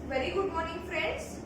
Very good morning, friends.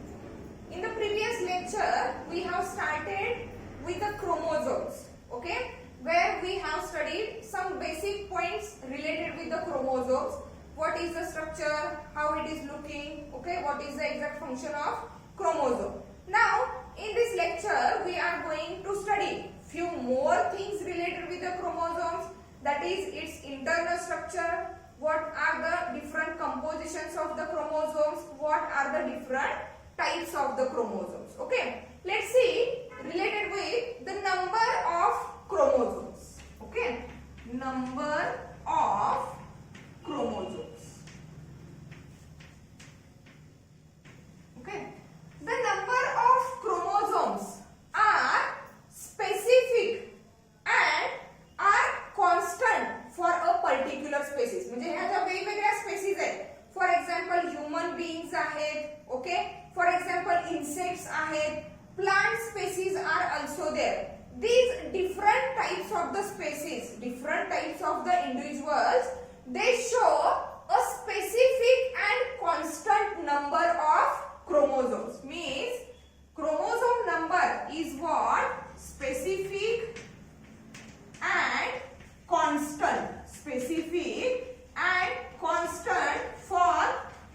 In the previous lecture, we have started with the chromosomes, okay, where we have studied some basic points related with the chromosomes. What is the structure, how it is looking, okay, what is the exact function of chromosome. Now, in this lecture, we are going to study few more things related with the chromosomes, that is its internal structure, what are the different compositions of the chromosomes, what are the different types of the chromosomes. Okay, let's see related with the number of chromosomes. Okay, number of chromosomes. Okay, the number of chromosomes are specific and are constant for a particular species. म्हणजे ह्या ज्या वेगवेगळ्या species आहेत, for example human beings आहेत, okay, for example insects आहेत, plant species are also there. These different types of the species, different types of the individuals, they show a specific and constant number of chromosomes. Means chromosome number is what? Specific and constant. Specific and constant for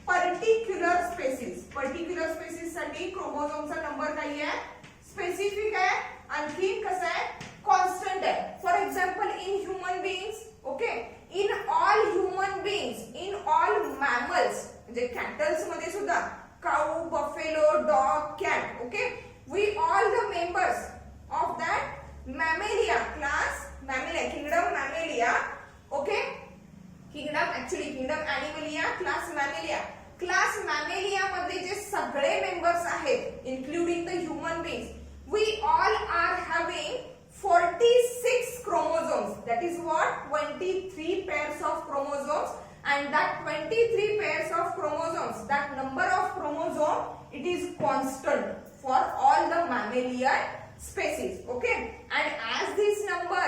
particular species. Particular species साठी chromosome चा number काही आहे, specific आहे, आणखी कसं आहे, constant आहे. For example in human beings, okay, in all human beings, in all mammals, म्हणजे कॅटल्स मध्ये सुद्धा cow, buffalo, dog, cat, okay, we all the members of that mammalia class, mammalia kingdom mammalia, okay, kingdom actually kingdom animalia, class mammalia. Class mammalia मध्ये जे सगळे members आहेत, including the human beings, we all are having 46 chromosomes. That is what? 23 pairs of chromosomes, and that 23 pairs of chromosomes, that number of chromosome, it is constant for all the mammalian species. Okay, and as this number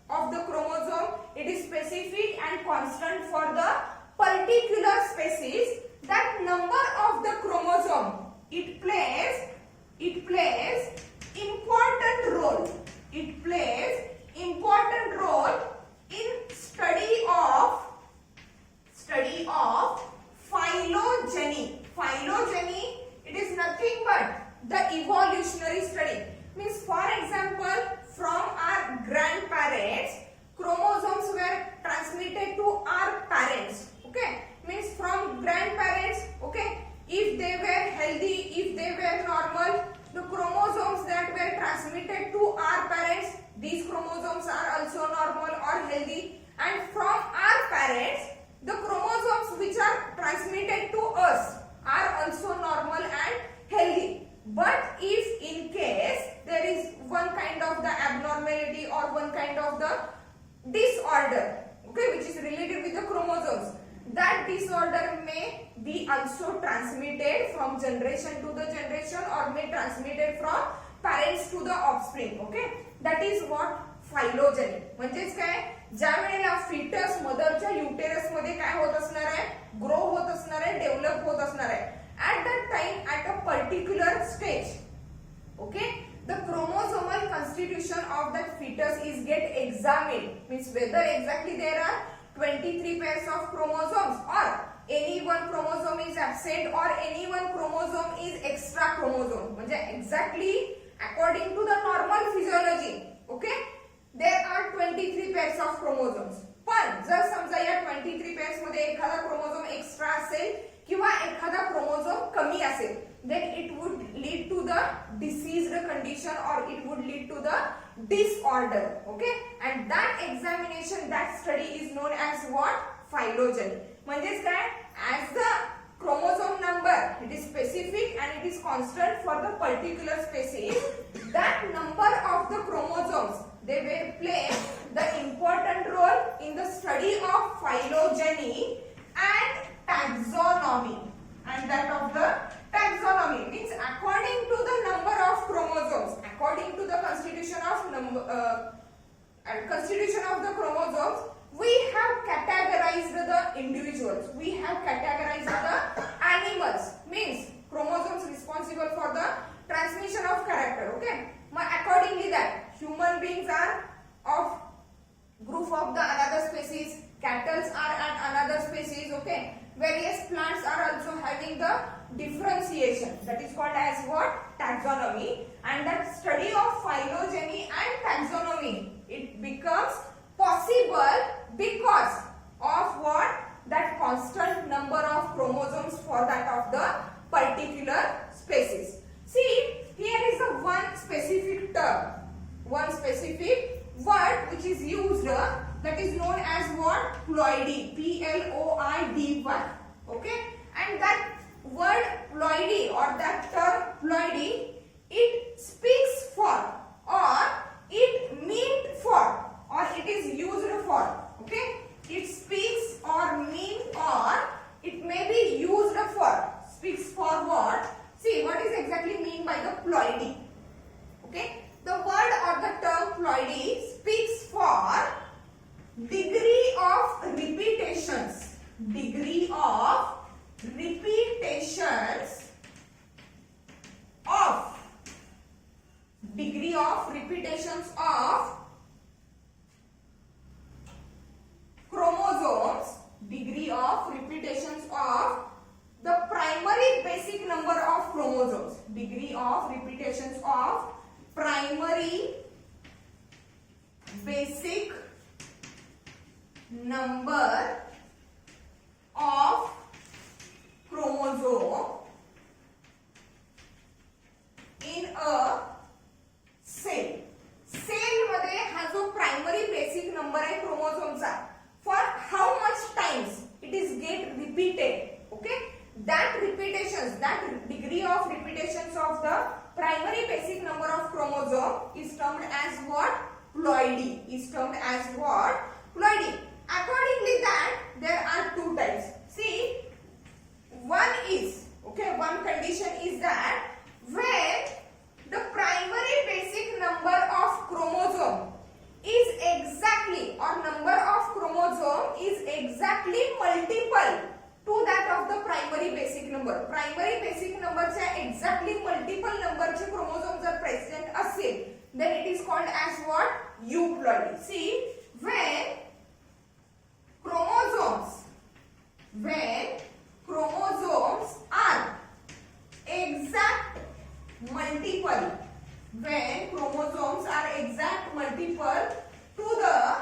of the chromosome, it is specific and constant for the particular species, that number of the chromosome, it plays important role. It plays important role in study of phylogeny. Phylogeny, it is nothing but the evolutionary study. Means for example, from our grandparents, chromosomes were transmitted to our parents. Okay, means from grandparents, okay, if they were healthy, if they were normal, the chromosomes that were transmitted to our parents, these chromosomes are also normal or healthy, and from our parents, the chromosomes which are transmitted to us are also normal and healthy. But if in case there is one kind of the abnormality or one kind of the disorder, okay, which is related with the chromosomes, that disorder may be also transmitted from generation to the generation or may transmitted from parents to the offspring. Okay, that is what phylogeny. म्हणजेच काय, ज्या वेळेला foetus मदरच्या uterus मध्ये काय होत असणार आहे, grow होत असणार आहे, डेव्हलप होत असणार आहे, at that time at a particular stage, okay, the chromosomal constitution of that fetus is get examined. Means whether exactly there are 23 pairs of chromosomes or any one chromosome is absent or any one chromosome is extra chromosome. म्हणजे exactly according to the normal physiology, okay, there are 23 pairs of chromosomes. पण जर समजा या 23 pairs मध्ये एखादा chromosome extra असेल किंवा एखादा क्रोमोझोम कमी असेल, then it would lead to the diseased condition or it would lead to the disorder. Okay, and that examination, that study is known as what? Phylogeny. म्हणजेच काय, as the chromosome number, it is specific and it is constant for the particular species, that number of the chromosomes, they will play the important role in the study of phylogeny and taxonomy. And that of the taxonomy means according to the number of chromosomes, according to the constitution of the chromosomes, we have categorized the individuals, we have categorized the animals. Means differentiation. That is called as what? Taxonomy. And that study of phylogeny and taxonomy, it becomes possible because of what? That constant number of chromosomes for that of the particular species. See, here is a one specific term, one specific word which is used, that is known as what? Ploidy. P-L-O-I-D-Y. Okay? And that word ploidy or that term ploidy, it speaks for or it meant for or it is used for. Okay? It speaks or mean or it may be used for. Speaks for what? See, what is exactly mean by the ploidy? Okay? The word or the term ploidy speaks for degree of repetitions. Degree of repetitions of. Degree of repetitions of chromosomes. Degree of repetitions of the primary basic number of chromosomes. Degree of repetitions of primary basic number of chromosome in a cell. Cell मध्ये हा जो primary basic number आहे क्रोमोझोमचा, for how much times it is get repeated. Okay, that repetitions, that degree of repetitions of the primary basic number of chromosome is termed as what? Ploidy. Is termed as what? Ploidy. Accordingly, that there are two types. See, one is, okay, one condition is that when the primary basic number of chromosome is exactly, or number of chromosome is exactly multiple to that of the primary basic number. Primary basic number च्या exactly multiple number चे chromosomes are present असेल, then it is called as what? Euploidy. See, when chromosomes are exact multiple, when chromosomes are exact multiple to the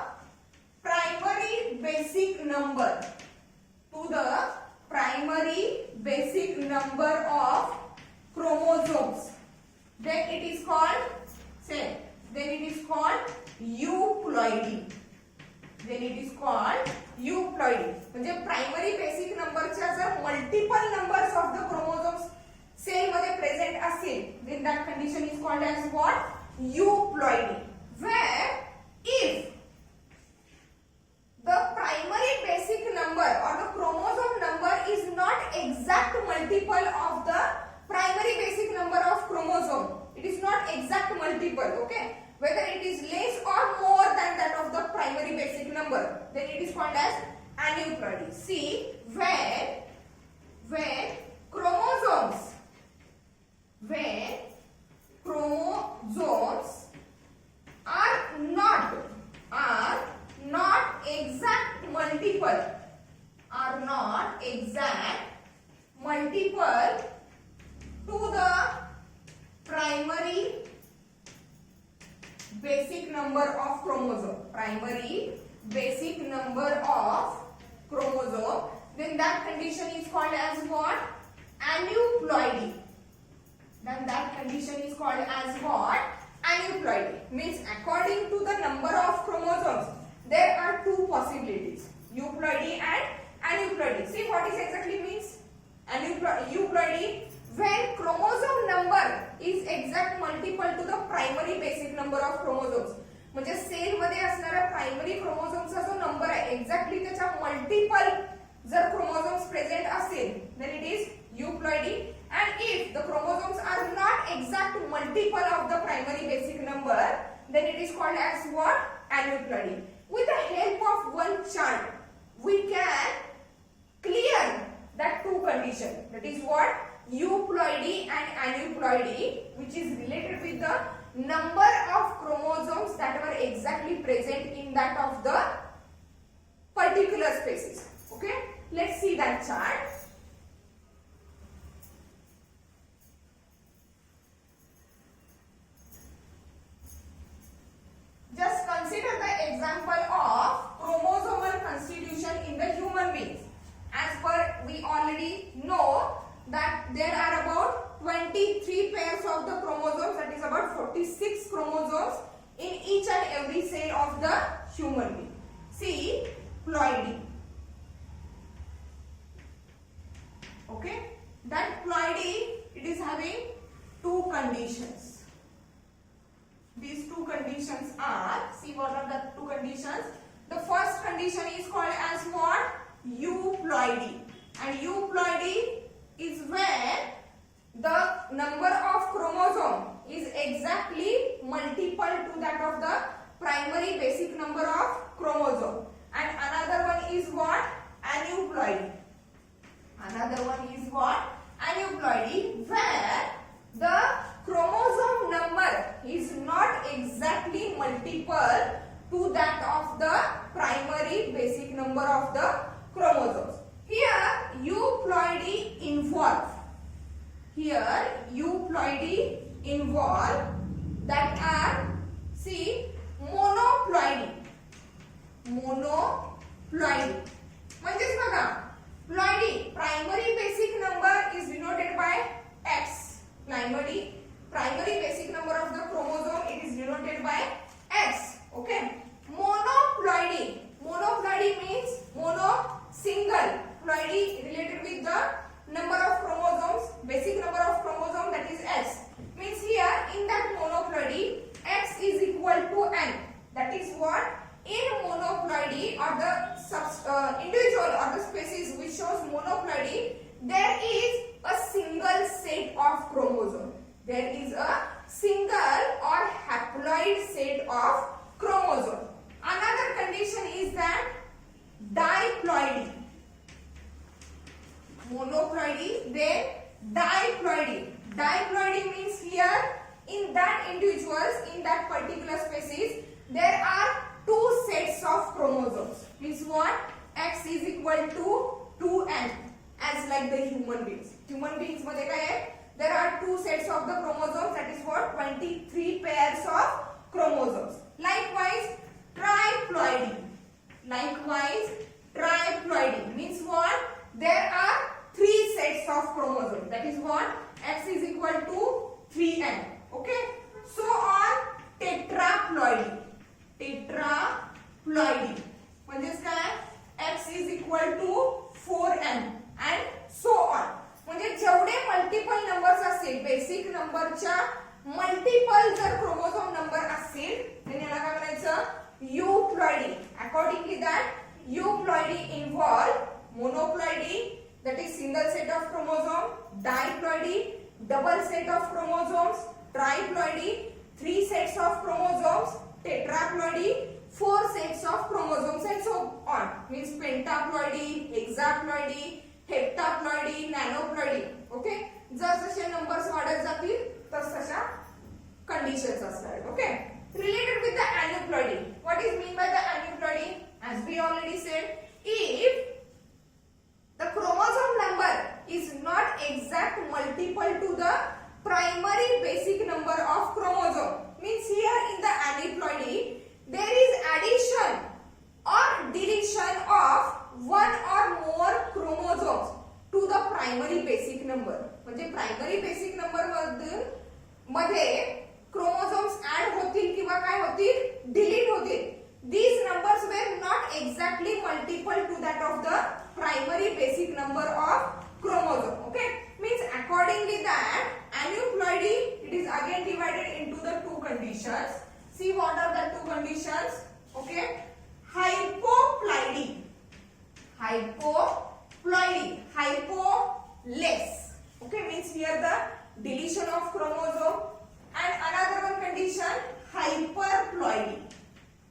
primary basic number, to the primary basic number of chromosomes, then it is called, say, then it is called euploidy. Then it is called euploidy. म्हणजे primary basic नंबरच्या जर multiple numbers of the chromosomes cell मध्ये present असेल, then that condition is called as what? Euploidy. Where if the primary basic number or the chromosome number is not exact multiple of the primary basic number of chromosome, it is not exact multiple, okay, whether it is less or more than that of the primary basic number, then it is called as aneuploidy. See, when chromosomes are not exact multiple, to the primary basic number of chromosome, then that condition is called as what? Aneuploidy. Then that condition is called as what? Aneuploidy. Means according to the number of chromosomes, there are two possibilities, euploidy and aneuploidy. See what is exactly means? Euploidy, when chromosome number is exact multiple to the primary basic number of chromosomes. म्हणजे cell मध्ये असणारा primary क्रोमोझोमचा जो number आहे exactly त्याच्या multiple जर chromosomes present असेल, then it is euploidy. And if the chromosomes are not exact multiple of the primary basic number, then it is called as what? Aneuploidy. With the help of one chart, we can clear that two condition. That is what? Euploidy and aneuploidy, which is related with the number of chromosomes that were exactly present in that of the particular species. Okay, let's see that chart. 23 pairs of the chromosomes, that is about 46 chromosomes in each and every cell of the human being. See, ploidy. Okay, that ploidy, it is having two conditions. These two conditions are, see what are the two conditions? The first condition is called as what? Euploidy. And euploidy is where the number of chromosome is exactly multiple to that of the primary basic number of chromosome. And another one is what? Aneuploidy. Another one is what? Aneuploidy, where the chromosome number is not exactly multiple to that of the primary basic number of the chromosomes. Here euploidy involve. Here euploidy involve that are, see, monoploidy. Monoploidy. म्हणजेच बघा, ploidy primary basic number is denoted by X. Primary basic number of the chromosome, it is denoted by X. Okay. Monoploidy. Monoploidy means mono, single. Ploidy related with the number of chromosomes, basic number of chromosome, that is X. Means here in that monoploidy, X is equal to N. That is what? In monoploidy or the individual or the species which shows monoploidy, there is a single set of chromosome. There is a single or haploid set of chromosome. Another condition is that diploidy. Monoploidy, then diploidy. Diploidy means here in that individuals, in that particular species, there are two sets of chromosomes. Means what? X is equal to 2n, as like the human beings. Human beings मध्ये काय आहे? There are two sets of the chromosomes, that is what? 23 pairs of chromosomes. Likewise, triploidy. Likewise, triploidy means what? There are three sets of chromosomes. That is what? X is equal to 3n. Okay. So on tetraploidy. Tetraploidy. म्हणजेच काय? X is equal to 4n and so on. म्हणजे जेवढे multiple numbers असतील, basic नंबरच्या multiple जर chromosome number असतील, तर याला काय म्हणायचं? euploidy. Accordingly that euploidy involve monoploidy, that is single set of chromosome, diploidy, double set of chromosomes, triploidy, three sets of chromosomes, tetraploidy, four sets of chromosomes and so on. Means pentaploidy, hexaploidy, heptaploidy, nanoploidy. Okay. जसे numbers वाढत जातील तसतशा conditions असतात. Okay. Related with the aneuploidy. What is mean by the aneuploidy? As we already said, if the chromosome number is not exact multiple to the primary basic number of chromosome, means here in the aneuploidy there is addition or deletion of one or more chromosomes to the primary basic number. म्हणजे primary basic number मध्ये chromosomes add होतील किंवा काय होतील? Delete होतील. These numbers were not exactly multiple to that of the primary basic number of chromosome. Okay, means accordingly that aneuploidy, it is again divided into the two conditions. See what are the two conditions? Okay, hypoploidy. Hypoploidy. Hypo less. Okay, means here the deletion of chromosome. And another one condition, hyperploidy.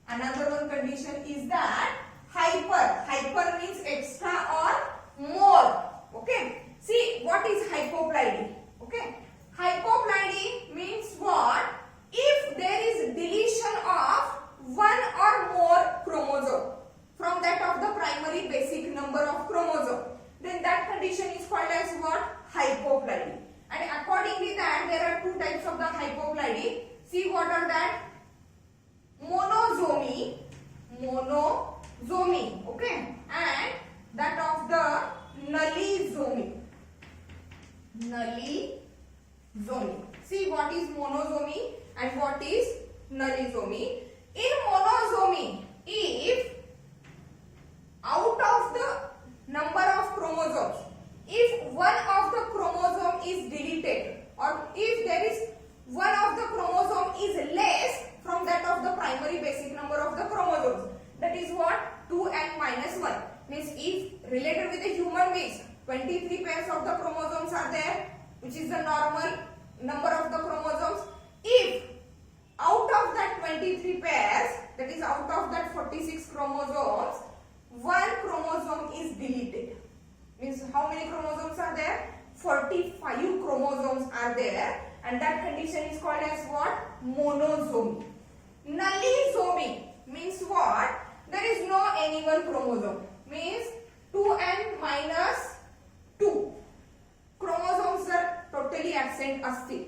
Another one condition is that hyper means extra or more. Okay. See what is hypoploidy. Okay. Hypoploidy means what? If there is deletion of one or more chromosome from that of the primary basic number of chromosome, then that condition is called as what? Hypoploidy. And accordingly that there are two types of the hypoploidy. See what are that? Monosomy, okay, and that of the nullisomy. monozomy. See what is monozomy and what is nullizomy. In monozomy, if out of the number of chromosomes, if one of the chromosome is deleted or if there is one of the chromosome is less from that of the primary basic number of the chromosomes, that is what 2n minus 1 means. If related with the human beings 23 pairs of the chromosomes are there, which is the normal number of the chromosomes. If out of that 23 pairs, that is out of that 46 chromosomes, one chromosome is deleted, means how many chromosomes are there? 45 chromosomes are there, and that condition is called as what? Monozomy. Nullizomy means what? There is no any one chromosome, means 2n minus 2 chromosomes are totally absent असतील,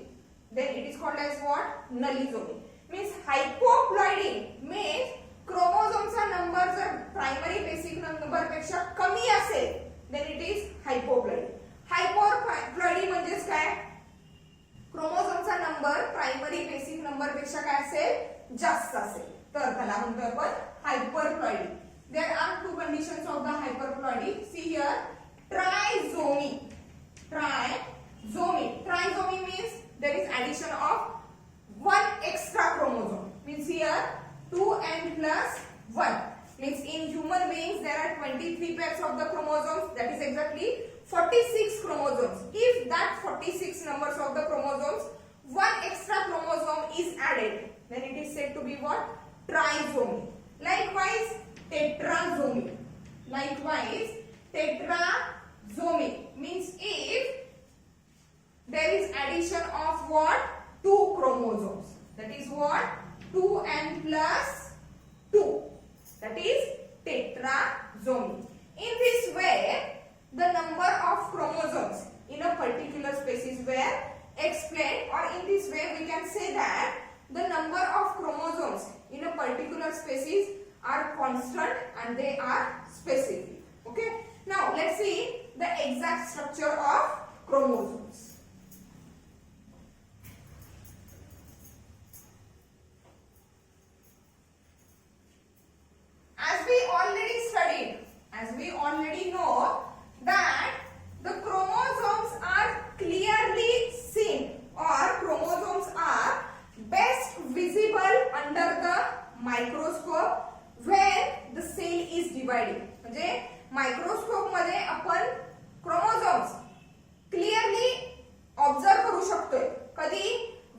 then it is called as what? Nullizomy. Means hypoploidy means क्रोमोझोमचा number जर primary basic number पेक्षा कमी असेल, then it is hypoploidy. हायपोप्लॉइडी म्हणजेच काय? क्रोमोझोमचा number primary basic number पेक्षा काय असेल? जास्त असेल, तर त्याला म्हणतो आपण हायपरप्लॉइडी. There are two conditions of the hyperploidy. See here, trizomy. Trizomy means there is addition of one extra chromosome. Means here 2n plus 1. Means in human beings there are 23 pairs of the chromosomes. That is exactly 46 chromosomes. If that 46 numbers of the chromosomes, one extra chromosome is added, then it is said to be what? Trizomy. Likewise, tetrazomy. Means if there is addition of what? Two chromosomes. That is what? 2n plus 2. That is tetrazomy. In this way, the number of chromosomes in a particular species were explained, or in this way we can say that the number of chromosomes in a particular species are constant and they are specific. Okay. Now let's see the exact structure of chromosomes. As we already know that the chromosomes are clearly seen, or chromosomes are best visible under the microscope when the cell is dividing. म्हणजे microscope मध्ये आपण chromosomes clearly observe करू शकतोय. कधी?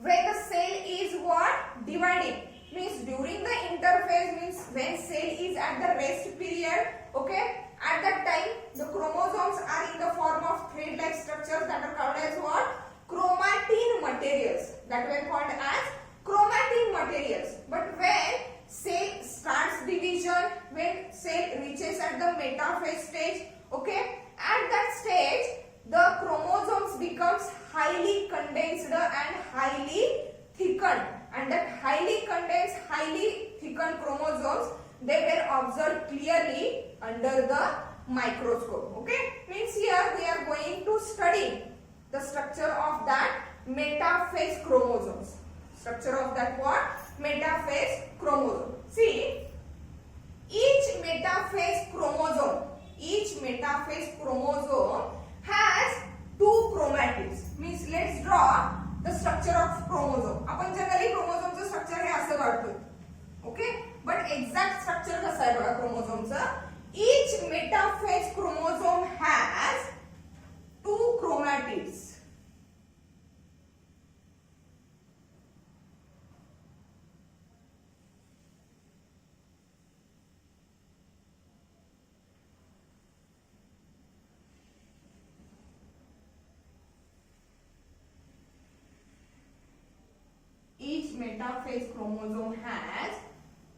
when the cell is what? Dividing. Means during the interphase, means when cell is at the rest period. Okay, at that time the chromosomes are in the form of thread-like structures that are called as what? Chromatin materials. That were called as chromatin materials. But when cell starts division, when cell reaches at the metaphase stage, okay, at that stage the chromosomes becomes highly condensed and highly thickened, and that highly condensed, highly thickened chromosomes, they were observed clearly under the microscope. Okay, means here we are going to study the structure of that metaphase chromosomes. Structure of that what? Metaphase chromosome. See, each metaphase chromosome has two chromatids. Means let's draw the structure of chromosome. आपण generally क्रोमोझोमचं structure हे असं काढतो. Okay, but exact structure कसं आहे बघा क्रोमोझोमचं. Each metaphase chromosome has two chromatids. Each metaphase chromosome has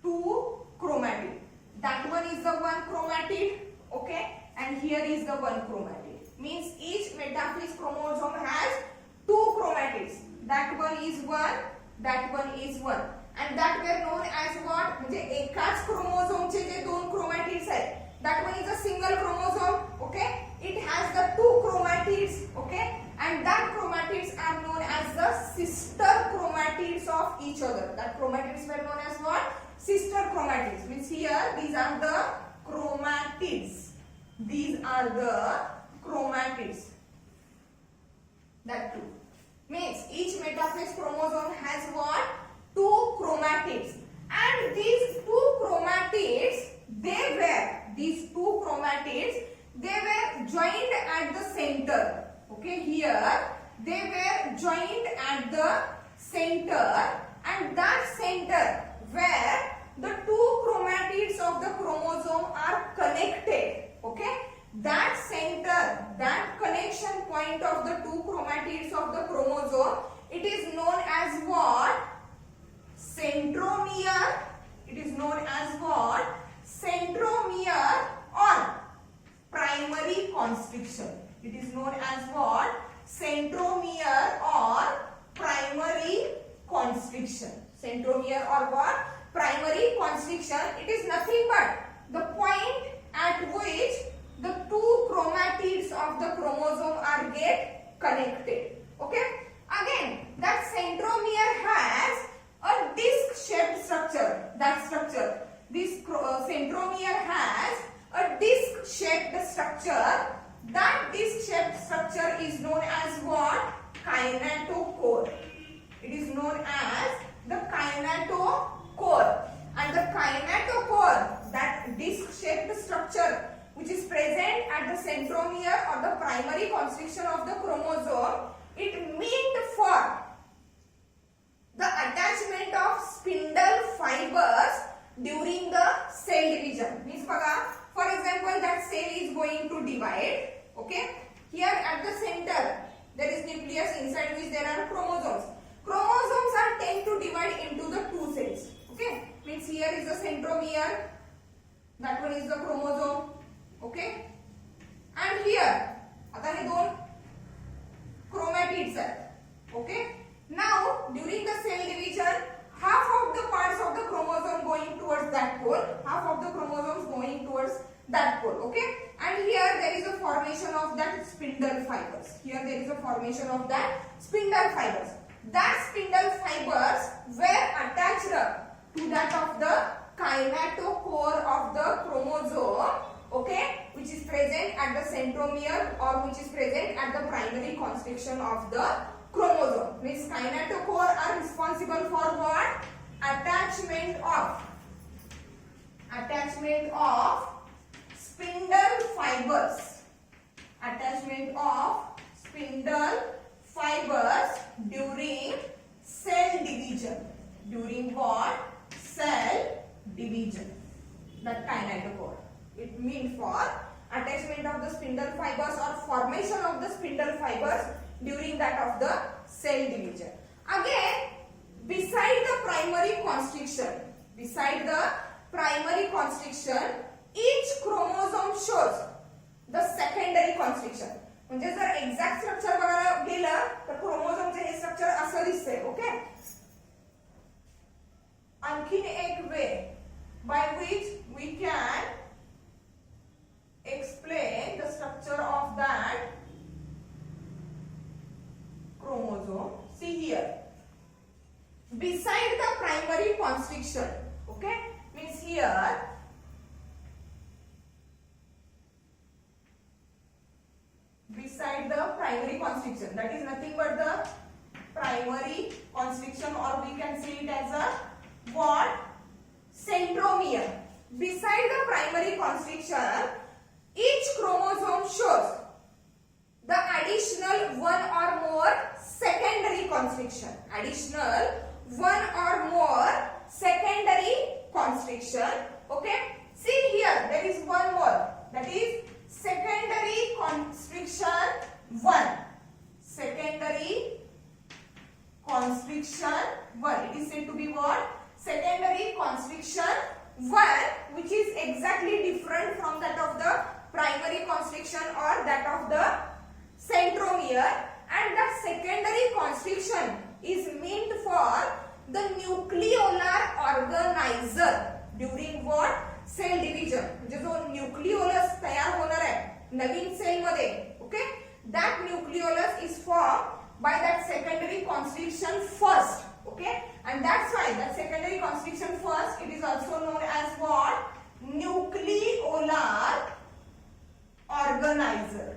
two chromatids. That one is the one chromatid, okay, and here is the one chromatid. Means each metaphase chromosome has two chromatids. That one is one, that one is one, and that were known as what? म्हणजे एकाच क्रोमोझोमचे जे दोन chromatids आहेत, that one is a single chromosome, okay. It has the two chromatids, okay, and that chromatids are known as sister chromatids of each other. That chromatids were known as what? Sister chromatids. Means here these are the chromatids. These are the chromatids. That too. Means each metaphase chromosome has what? 2 chromatids. And these 2 chromatids, these two chromatids, they were joined at the center. Okay, here they were joined at the center, and that center where the 2 chromatids of the chromosome are connected. Okay, that center, that connection point of the 2 chromatids of the chromosome, it is known as what? Centromere. It is known as what? Centromere or primary constriction. It is known as what? Centromere or primary constriction. Centromere or what? Primary constriction. It is nothing but the point at which the 2 chromatids of the chromosome are get connected. Okay. Again, that centromere has a disc-shaped structure. That structure, this centromere has a disc-shaped structure. That disc-shaped structure is known as what? Kinetochore. It is known as the kinetochore. And the kinetochore, that disc-shaped structure which is present at the centromere or the primary constriction of the chromosome, it meant for the attachment of spindle fibers during the cell division. Means for example, that cell is going to divide. Okay, here at the center there is nucleus inside which there are chromosomes. Chromosomes are tend to divide into the 2 cells. Okay, means here is the centromere, that one is the chromosome. Okay, and here आता हे 2 chromatids are. Okay, now during the cell division, half of the parts of the chromosome going towards that pole, half of the chromosomes going towards that pole. Okay, and here there is a formation of that spindle fibers. Here there is a formation of that spindle fibers. That spindle fibers were attached to that of the kinetochore of the chromosome. Okay, which is present at the centromere or which is present at the primary constriction of the chromosome. Means kinetochore are responsible for what? Attachment of spindle fibers. Attachment of spindle fibers during cell division. During what? Cell division. That kinetochore. It means for attachment of the spindle fibers or formation of the spindle fibers during that of the cell division. Again, beside the primary constriction, each chromosome shows the secondary constriction. म्हणजे जर exact structure बघायला गेलं तर क्रोमोझोमचे हे structure असं दिसतंय. Okay, आणखीन एक way by which we can explain the structure of that chromosome. See here, beside the primary constriction, okay, means here beside the primary constriction, that is nothing but the primary constriction, or we can say it as a what? Centromere. Beside the primary constriction, each chromosome shows the additional 1 or more secondary constriction. Additional 1 or more secondary constriction. Okay. See here, there is one more. That is secondary constriction 1. Secondary constriction 1. It is said to be what? Secondary constriction 1, which is exactly different from that of the primary constriction or that of the centromere, and that secondary constriction is meant for the nucleolar organizer during what? Cell division. म्हणजे जो nucleolus तयार होणार आहे नवीन cell मध्ये, okay, that nucleolus is formed by that secondary constriction first. Okay, and that's why that secondary constriction first, it is also known as what? Nucleolar organizer.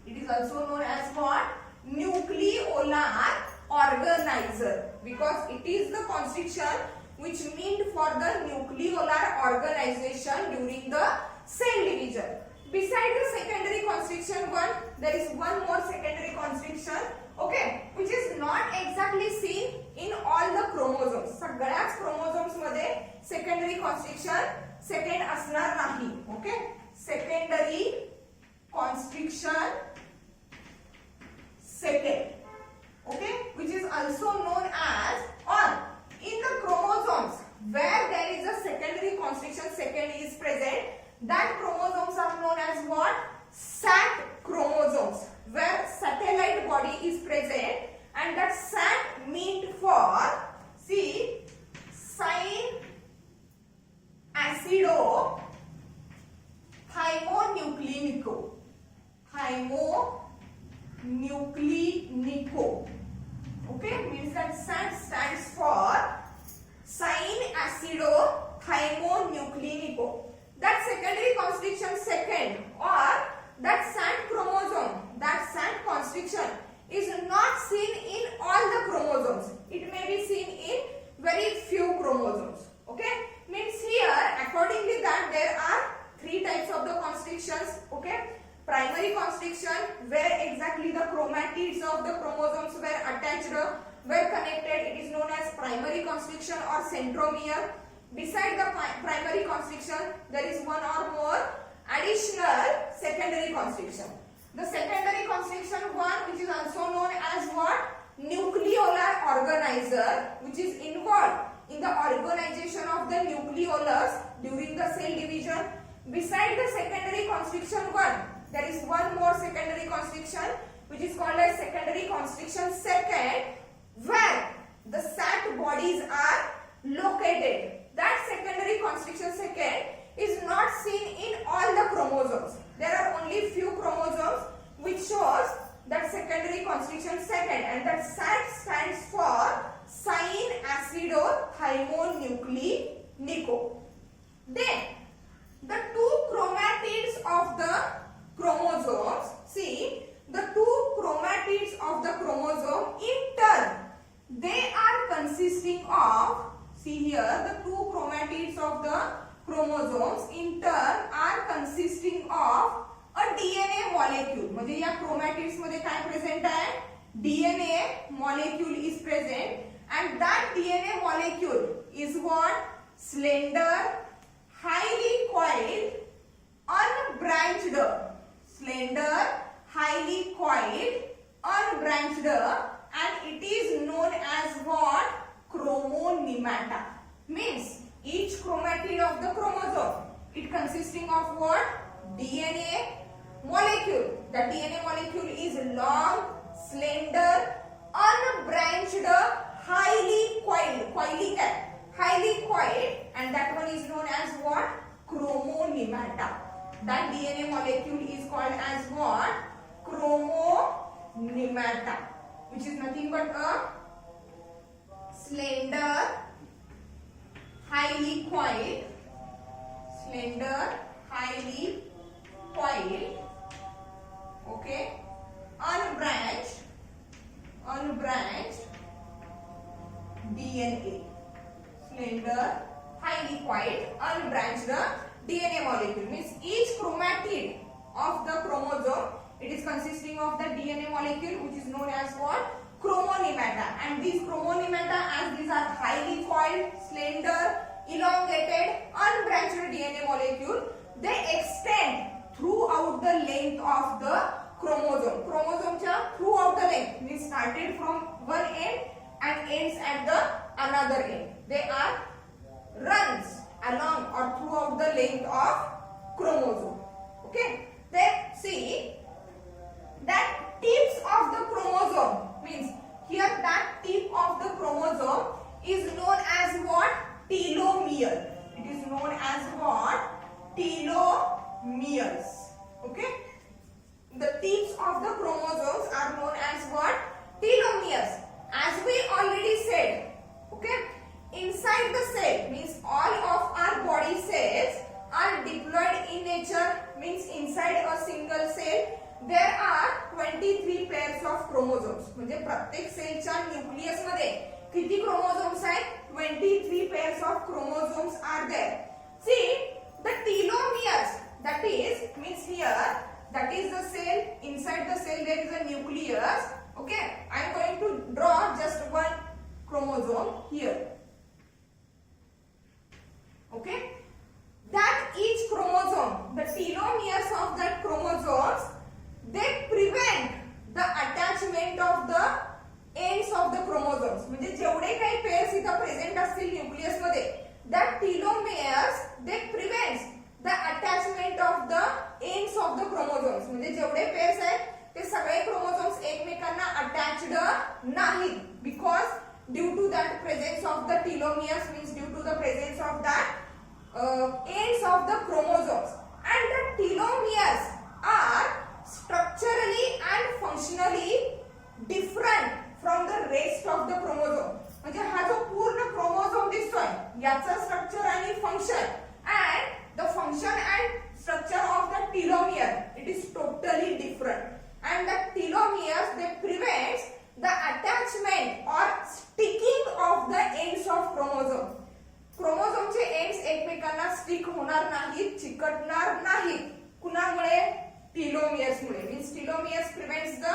It is also known as what? Nucleolar organizer, because it is the constriction which meant for the nucleolar organization during the cell division. Beside the secondary constriction one, there is one more secondary constriction, okay, which is not exactly seen in all the chromosomes. सगळ्याच chromosomes मध्ये secondary constriction second असणार नाही. Okay, secondary constriction second, okay, which is also known as, or in the chromosomes where there is a secondary constriction second is present, that chromosomes are known as what? SAT chromosomes, where satellite body is present, and that SAT meant for, see, sin acido thymonucleinico. Thymonucleinico. Okay, means that SAT stands for sin acido thymonucleinico. That secondary constriction second, or that SAT chromosome, that SAT constriction is not seen in all the chromosomes. It may be seen in very few chromosomes. Okay, means here accordingly that there are three types of the constrictions. Okay, primary constriction, where exactly the chromatids of the chromosomes were attached, were connected, it is known as primary constriction or centromere. Beside the primary constriction, there is one or more additional secondary constriction. The secondary constriction one, which is also known as what? Nucleolar organizer, which is involved in the organization of the nucleolus during the cell division. Beside the secondary constriction one, there is one more secondary constriction, which is called as secondary constriction second, where the SAT bodies are located. That secondary constriction second is not seen in all the chromosomes. There are only few chromosomes which shows that secondary constriction second, and that SAT stands for sin acido thymonucleinico. Then the two chromatids of the chromosomes, see, the two chromatids of the chromosome in turn, they are consisting of, see here, the two chromatids of the chromosomes in turn are consisting of a DNA molecule. म्हणजे या chromatids मध्ये काय present आहे? DNA molecule is present, and that DNA molecule is what? Slender, highly coiled, unbranched. Slender, highly coiled, unbranched, and it is known as what? Chromonemata. Means each chromatid of the chromosome, it consisting of what? DNA molecule. The DNA molecule is long, slender, unbranched, highly coiled. Coiling है, highly coiled, and that one is known as what? Chromonemata. That DNA molecule is called as what? Chromonemata, which is nothing but a slender, highly coiled, okay, unbranched DNA. Slender, highly coiled, unbranched DNA molecule. Means each chromatid of the chromosome, it is consisting of the DNA molecule, which is known as what? Chromonemata. And these chromonemata, as these are highly coiled, slender, elongated, unbranched DNA molecule, they extend throughout the length of the chromosome. Chromosome throughout the length, means started from one end and ends at the another end. They are runs along or throughout the length of chromosome. Okay. Then see that tips of the chromosome, means here that tip of the chromosome is known as what? Telomere. It is known as what? Telomeres. Okay. The tips of the chromosomes are known as what? Telomeres. Chromosomes. म्हणजे प्रत्येक सेलच्या nucleus मध्ये किती chromosomes आहेत? 23 pairs of chromosomes are there. See, the telomeres, that is means here, that is the cell. Inside the cell there is a nucleus. Okay, I am going to draw just one chromosome here. Okay, that each chromosome, the telomeres of that chromosomes, they prevent the attachment of the ends of the chromosomes. म्हणजे जेवढे काही pairs इथं present असतील nucleus मध्ये, that telomeres they prevents the attachment of the ends of the chromosomes. म्हणजे जेवढे pairs आहेत ते सगळे क्रोमोझोम्स एकमेकांना अटॅच्ड नाहीत, because due to that presence of the telomeres, means due to the presence of that ends of the chromosomes. And the telomeres are structurally and functionally different from the rest of the chromosome. म्हणजे हा जो पूर्ण chromosome दिसतोय याचा structure आणि function and the function and structure of the telomere, it is totally different. And the telomeres they prevents the attachment or sticking of the ends of chromosome. क्रोमोझोमचे ends एकमेकांना stick होणार नाहीत, चिकटणार नाहीत. कुणामुळे? टीलोमियर्स मुळे. Means telomeres prevents the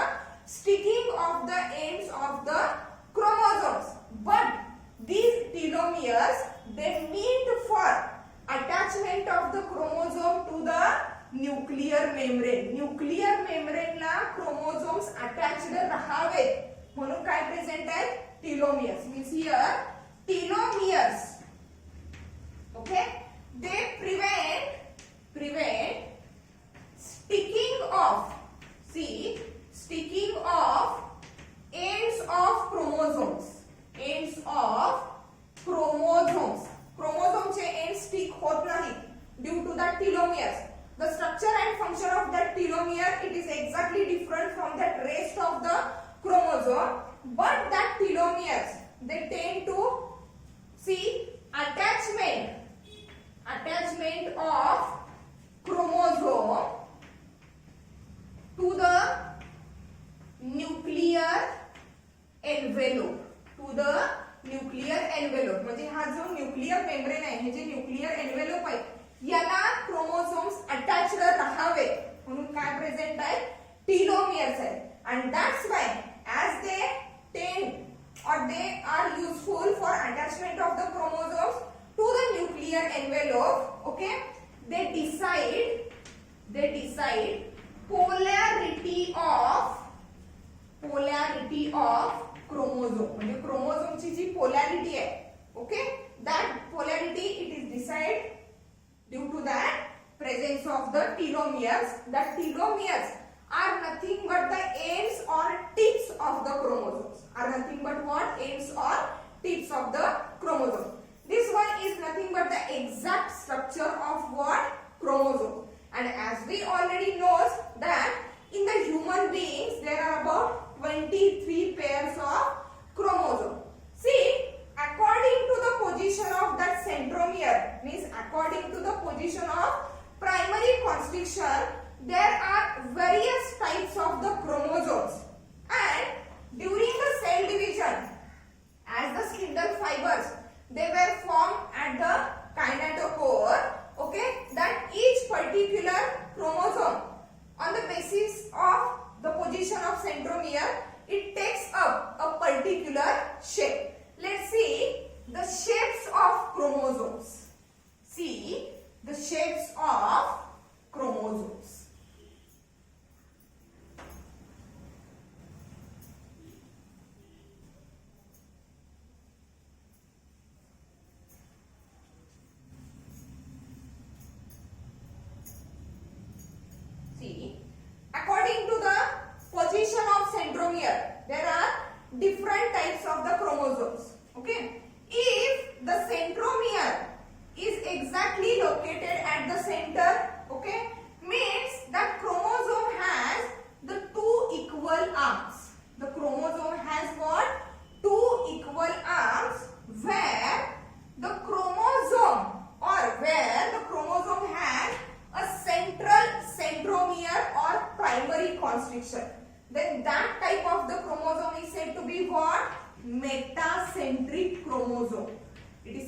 sticking of the ends of the chromosomes. But these telomeres they meant for attachment of the chromosome to the nuclear membrane. Nuclear membrane La chromosomes attached राहावेत म्हणून काय present आहे? telomeres. Means here telomeres, okay, they prevent sticking of, see, sticking of ends of chromosomes. Ends of chromosomes. Chromosome चे ends stick होत नाही due to the telomeres. The structure and function of that telomere, it is exactly different from the rest of the chromosome, but that telomeres they tend to see attachment of chromosome to the nuclear envelope. To the nuclear envelope. म्हणजे हा जो nuclear membrane आहे, हे जे nuclear एन्व्हेलोप आहे, याला chromosomes attached राहावे म्हणून काय present आहे? टीलोमियर्स आहे. And that's why as they tend or they are useful for attachment of the chromosomes to the nuclear envelope, okay, they decide polarity of chromosome. म्हणजे क्रोमोझोमची जी polarity आहे, okay, that polarity it is decided due to that presence of the telomeres. That telomeres are nothing but the ends or tips of the chromosomes. Are nothing but what? Ends or tips of the chromosome. This one is nothing but the exact structure of what? Chromosome. And as we already knows that in the human beings there are about 23 pairs of chromosome. See, according to the position of that centromere, means according to the position of primary constriction, there are various types of the chromosomes. And during the cell division, as the spindle fibers, they were formed at the kinetochore, okay, that each particular chromosome on the basis of the position of centromere, it takes up a particular shape. Let's see the shapes of chromosomes. See the shapes of chromosomes. See, according to the position of centromere, there are different types of the chromosomes. Okay, if the centromere is exactly located at the center, okay, means that chromosome has the two equal arms. The chromosome has what? Two equal arms, where the chromosome has a central centromere or primary constriction. Then that type of the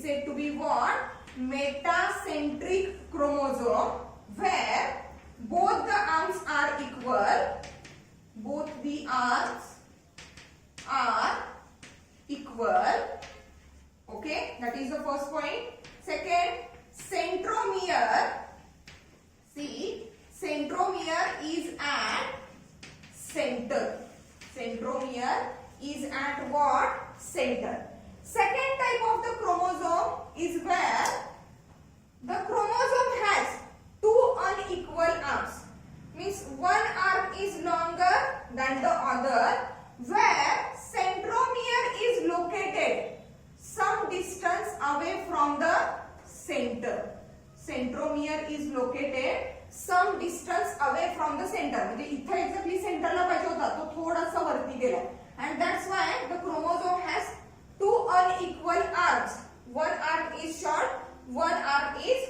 is said to be what? Metacentric chromosome, where both the arms are equal. Both the arms are equal. Okay, that is the first point. Second, centromere. See, centromere is at center. Centromere is at what? Center. Second type of the chromosome is where the chromosome has two unequal arms. Means one arm is longer than the other, where centromere is located some distance away from the center. Centromere is located some distance away from the center. म्हणजे इथे exactly सेंटरला पाहिजे होता, तो थोडासा वरती गेला. And that's why the chromosome has two unequal arms. One arm is short, one arm is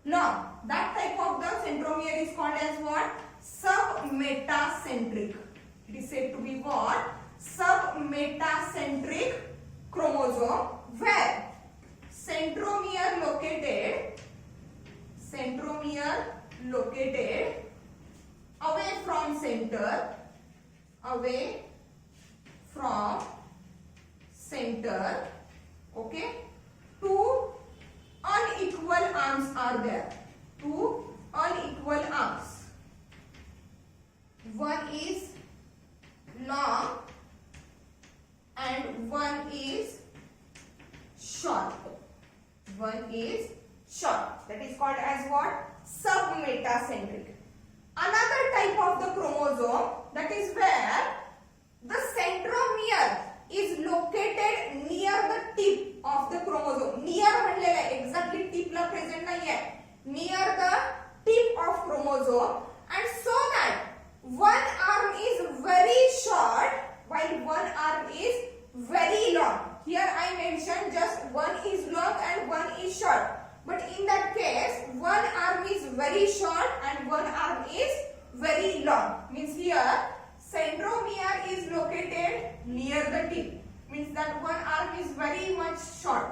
long. That type of the centromere is called as what? Submetacentric. It is said to be what? Submetacentric chromosome, where centromere located away from center, okay. Two unequal arms are there. Two unequal arms. One is long and one is short. One is short. That is called as what? Submetacentric. Another type of the chromosome, that is where the centromere is located near the tip of the chromosome. Near म्हणलेला आहे, exactly tip ला present नाही आहे. Near the tip of chromosome, and so that one arm is very short while one arm is very long. Here I mentioned just one is long and one is short. But in that case, one arm is very short and one arm is very long. Means here, centromere is located near the tip. Means that one arm is very much short.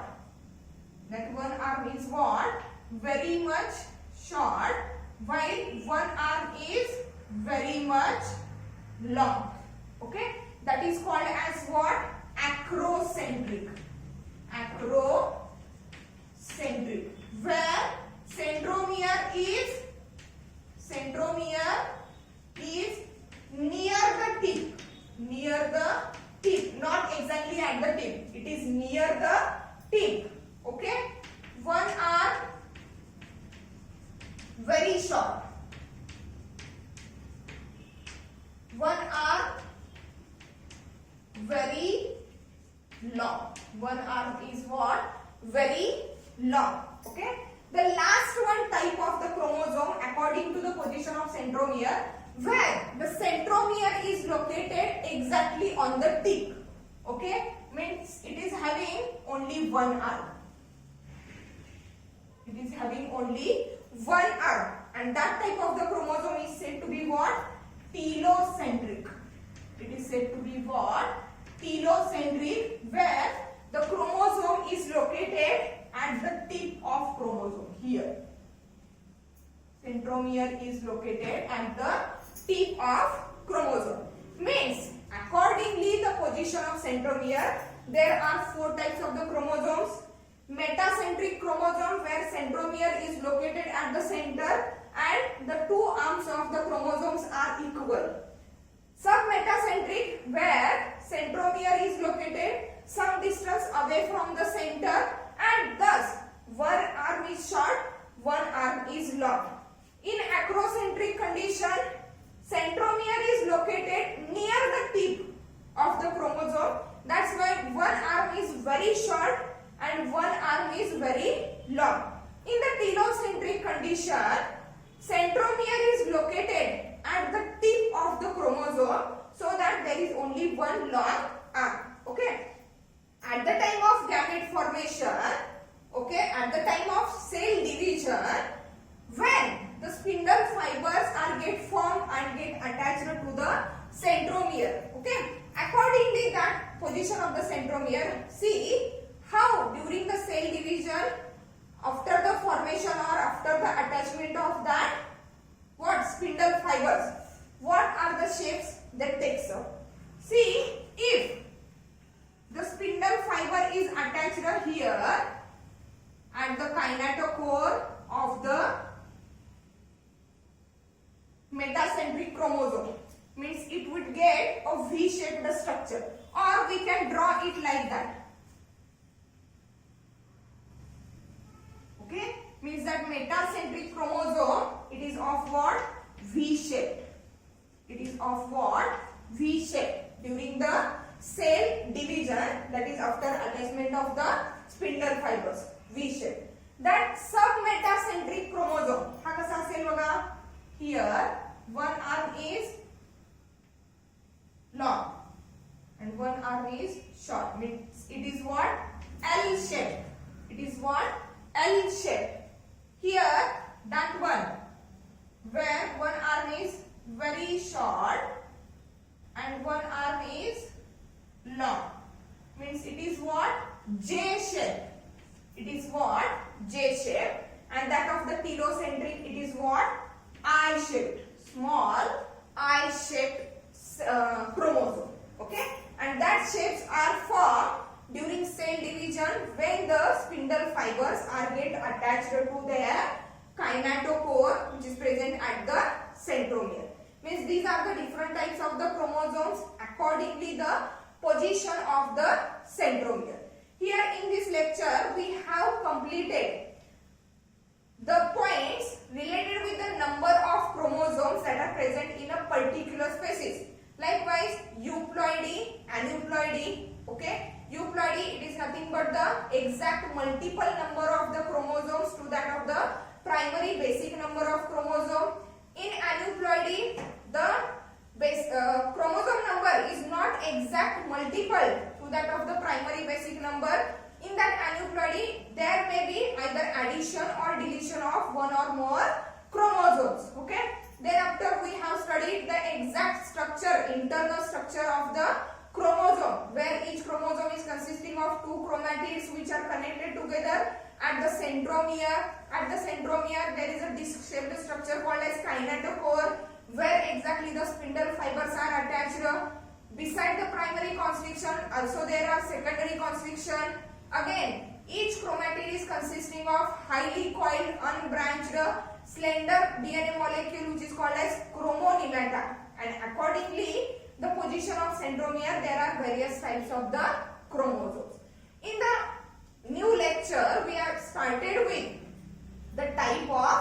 That one arm is what? Very much short, while one arm is very much long. Okay? That is called as what? Acrocentric. Acrocentric. Where centromere is near the tip. Near the tip. Not exactly at the tip. It is near the tip. Okay? One arm very short. One arm very long. One arm is what? Very long. Okay? The last one type of the chromosome according to the position of centromere, where the centromere is located exactly on the tip. Okay? Means it is having only one arm. It is having only one arm. And that type of the chromosome is said to be what? Telocentric. It is said to be what? Telocentric, where the chromosome is located at the tip of chromosome. Here. Centromere is located at the tip of chromosome. Means, accordingly the position of centromere, there are four types of the chromosomes. Metacentric chromosome, where centromere is located at the center and the two arms of the chromosomes are equal. Submetacentric, where centromere is located some distance away from the center and thus one arm is short, one arm is long. In acrocentric condition, centromere is located near the tip of the chromosome. That's why one arm is very short and one arm is very long. In the telocentric condition, centromere is located at the tip of the chromosome so that there is only one long arm. Okay. At the time of gamete formation, okay, at the time of cell division, when the spindle fibers are get formed and get attached to the centromere, okay, accordingly that position of the centromere, see how during the cell spindle fibers, what are the shapes that takes up? See, if the spindle fiber is attached here at the kinetochore of the metacentric chromosome, means it would get a V-shaped structure, or we can draw it like that. Okay, means that metacentric chromosome, it is of what? V-shaped. It is of what? V-shaped during the cell division, that is after attachment of the spindle fibers, V-shaped. That submetacentric chromosome, हा कसा असेल बघा? Here one arm is long and one arm is short, means it is what? L shaped. It is what? L shaped. Here that one, where one arm is very short and one arm is long, means it is what? J shape. It is what? J shape. And that of the telocentric, it is what? I shaped. Small I shaped chromosome. Okay, and that shapes are formed during cell division when the spindle fibers are get attached to their kinetochore, which is present at the centromere. Means these are the different types of the chromosomes, accordingly the position of the centromere. Here in this lecture we have completed the points related with the number of chromosomes that are present in a particular species. Likewise, euploidy, aneuploidy. Okay, euploidy, it is nothing but the exact multiple number of the chromosomes to that of the primary basic number of chromosome. In aneuploidy, the chromosome number is not exact multiple to that of the primary basic number. In that aneuploidy, there may be either addition or deletion of one or more chromosomes. Okay. Thereafter, we have studied the exact structure, internal structure of the chromosome, where each chromosome is consisting of two chromatids which are connected together at the centromere. At the centromere, there is a disc-shaped structure called as kinetochore, where exactly the spindle fibers are attached. Beside the primary constriction, also there are secondary constriction. Again, each chromatid is consisting of highly coiled, unbranched, slender DNA molecule which is called as chromonemata. And accordingly, the position of centromere, there are various types of the chromosomes. In the new lecture, we have started with the type of